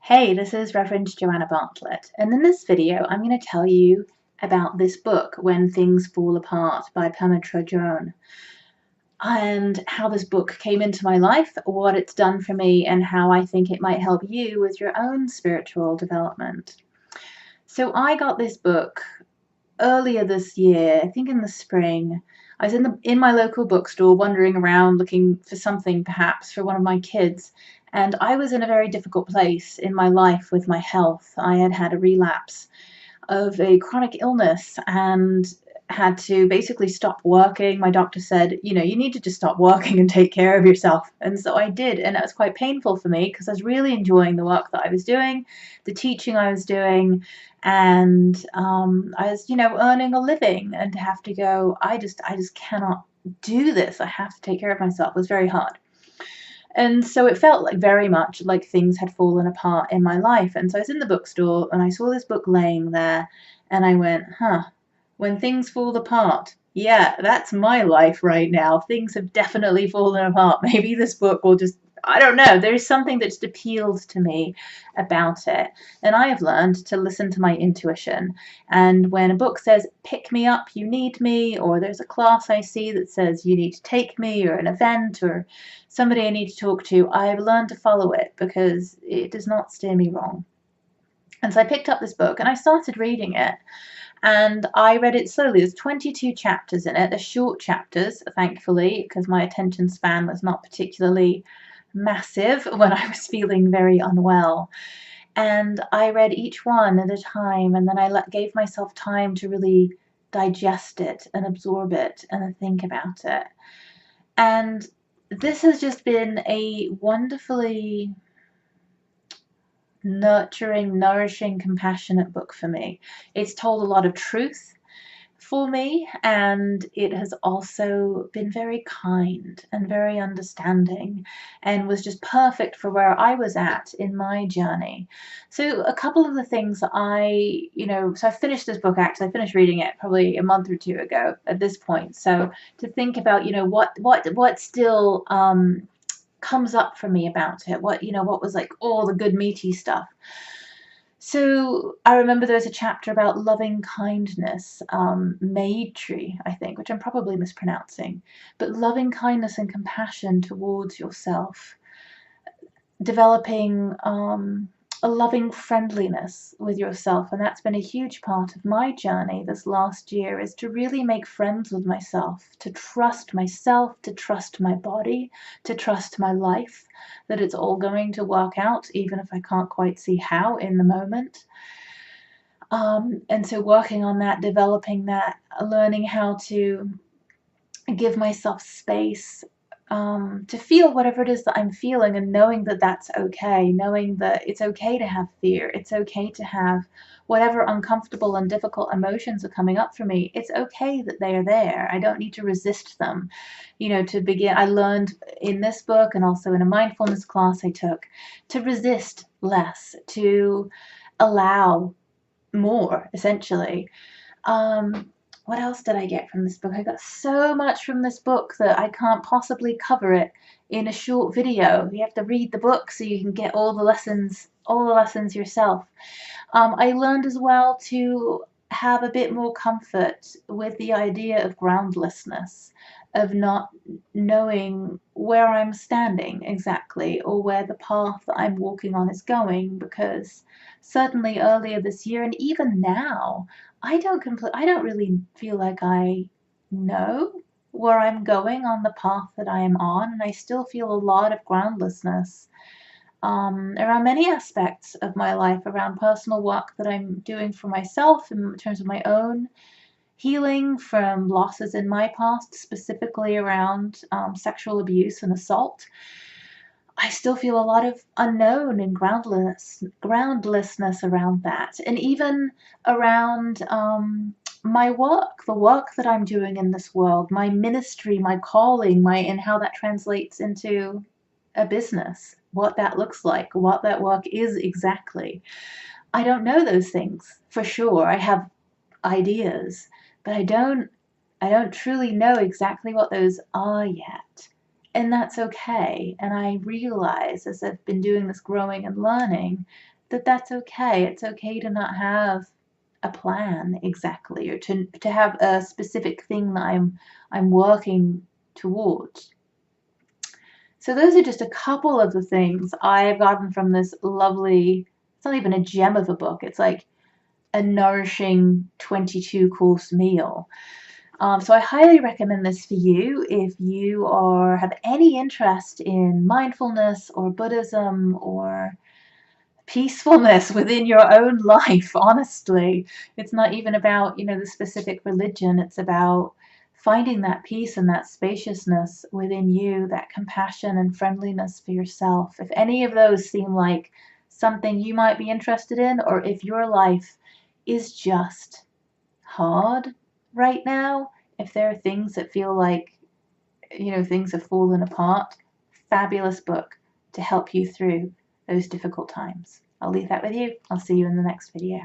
Hey, this is Reverend Joanna Bartlett, and in this video I'm going to tell you about this book, When Things Fall Apart by Pema Chodron, and how this book came into my life, what it's done for me, and how I think it might help you with your own spiritual development. So I got this book earlier this year, I think in the spring. I was in my local bookstore wandering around looking for something perhaps for one of my kids, and I was in a very difficult place in my life with my health. I had had a relapse of a chronic illness and had to basically stop working. My doctor said, you need to just stop working and take care of yourself. And so I did, and it was quite painful for me because I was really enjoying the work that I was doing, the teaching I was doing, and I was, earning a living, and to have to go, I just cannot do this. I have to take care of myself. It was very hard. And so it felt like very much like things had fallen apart in my life. And so I was in the bookstore and I saw this book laying there and I went, when things fall apart. Yeah, that's my life right now. Things have definitely fallen apart. Maybe this book will just, I don't know, there's something that just appeals to me about it. And I have learned to listen to my intuition. And when a book says, pick me up, you need me, or there's a class I see that says you need to take me, or an event, or somebody I need to talk to, I've learned to follow it because it does not steer me wrong. And so I picked up this book and I started reading it. And I read it slowly. There's 22 chapters in it. They're short chapters, thankfully, because my attention span was not particularly massive when I was feeling very unwell. And I read each one at a time, and then I gave myself time to really digest it and absorb it and think about it. And this has just been a wonderfully nurturing, nourishing, compassionate book for me. It's told a lot of truth for me, and it has also been very kind and very understanding and was just perfect for where I was at in my journey. So a couple of the things that so I finished this book, actually I finished reading it probably a month or two ago at this point. So to think about, what still comes up for me about it, what was like all the good meaty stuff. So I remember there's a chapter about loving kindness, Maitri, I think, which I'm probably mispronouncing, but loving kindness and compassion towards yourself, developing a loving friendliness with yourself. And that's been a huge part of my journey this last year, is to really make friends with myself, to trust my body, to trust my life, that it's all going to work out, even if I can't quite see how in the moment. And so working on that, developing that, learning how to give myself space to feel whatever it is that I'm feeling, and knowing that that's okay, knowing that it's okay to have fear, it's okay to have whatever uncomfortable and difficult emotions are coming up for me. It's okay that they are there. I don't need to resist them. To begin, I learned in this book and also in a mindfulness class I took to resist less, to allow more, essentially. What else did I get from this book? I got so much from this book that I can't possibly cover it in a short video. You have to read the book so you can get all the lessons yourself. I learned as well to have a bit more comfort with the idea of groundlessness, of not knowing where I'm standing exactly, or where the path that I'm walking on is going, because certainly earlier this year and even now, I don't really feel like I know where I'm going on the path that I am on, and I still feel a lot of groundlessness around many aspects of my life, around personal work that I'm doing for myself in terms of my own healing from losses in my past, specifically around sexual abuse and assault. I still feel a lot of unknown and groundlessness around that, and even around my work, the work that I'm doing in this world, my ministry, my calling, and how that translates into a business, what that looks like, what that work is exactly. I don't know those things for sure. I have ideas, but I don't truly know exactly what those are yet. And that's okay. And I realize, as I've been doing this growing and learning, that's okay. It's okay to not have a plan exactly, or to have a specific thing that I'm working towards. So those are just a couple of the things I've gotten from this lovely, it's not even a gem of a book. It's like a nourishing 22-course meal. So I highly recommend this for you if you have any interest in mindfulness or Buddhism or peacefulness within your own life. Honestly, it's not even about, the specific religion. It's about finding that peace and that spaciousness within you, that compassion and friendliness for yourself. If any of those seem like something you might be interested in, or if your life is just hard right now, if there are things that feel like, things have fallen apart, fabulous book to help you through those difficult times. I'll leave that with you. I'll see you in the next video.